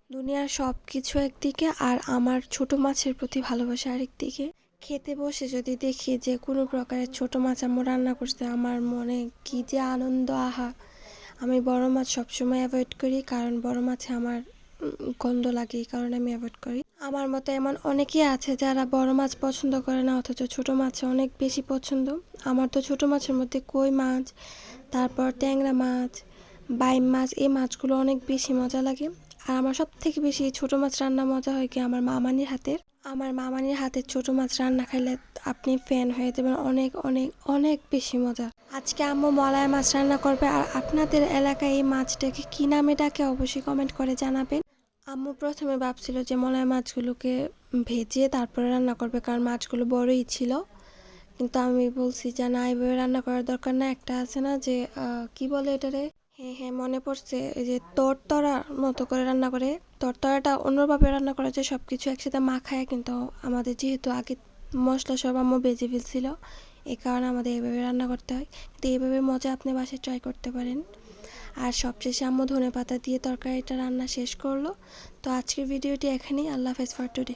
দুনিয়ার সব কিছু একদিকে আর আমার ছোট মাছের প্রতি ভালোবাসা আরেকদিকে। খেতে বসে যদি দেখি যে কোনো প্রকারের ছোট মাছ আম্মু রান্না করছে, আমার মনে কি যে আনন্দ, আহা! আমি বড় মাছ সবসময় অ্যাভয়েড করি, কারণ বড় মাছে আমার গন্ধ লাগে, এই কারণে আমি অ্যাভয়েড করি। আমার মতো এমন অনেকেই আছে যারা বড় মাছ পছন্দ করে না, অথচ ছোট মাছ অনেক বেশি পছন্দ। আমার তো ছোট মাছের মধ্যে কই মাছ, তারপর ট্যাংরা মাছ, বাইম মাছ, এই মাছগুলো অনেক বেশি মজা লাগে। আর আমার সব থেকে বেশি ছোট মাছ রান্না মজা হয় কি আমার মামানির হাতের। আমার মামানির হাতের ছোট মাছ রান্না খাইলে আপনি ফ্যান হয়ে যাবেন, অনেক অনেক অনেক বেশি মজা। আজকে আম্মু মলায় মাছ রান্না করবে, আর আপনাদের এলাকায় এই মাছটাকে কি নামে ডাকে অবশ্যই কমেন্ট করে জানাবেন। আম্মু প্রথমে ভাবছিল যে মলায় মাছগুলোকে ভেজে তারপরে রান্না করবে, কারণ মাছগুলো বড়ই ছিল। কিন্তু আমি বলছি যে না, এইভাবে রান্না করার দরকার না, একটা আছে না যে কি বলে এটারে, হ্যাঁ হ্যাঁ মনে পড়ছে, এই যে তরতরা মতো করে রান্না করে। তরতরাটা অন্যভাবে রান্না করা যায়, সব কিছু একসাথে মাখায়, কিন্তু আমাদের যেহেতু আগে মশলা সব আম্মু বেজে ফেলছিল, এই কারণে আমাদের এইভাবে রান্না করতে হয়। তো এইভাবে মজা আপনি বাসায় ট্রাই করতে পারেন। আর সবশেষে আম্মু ধনেপাতা দিয়ে তরকারিটা রান্না শেষ করলো। তো আজকের ভিডিওটি এখানেই। আল্লাহ হাফেজ ফর টুডে।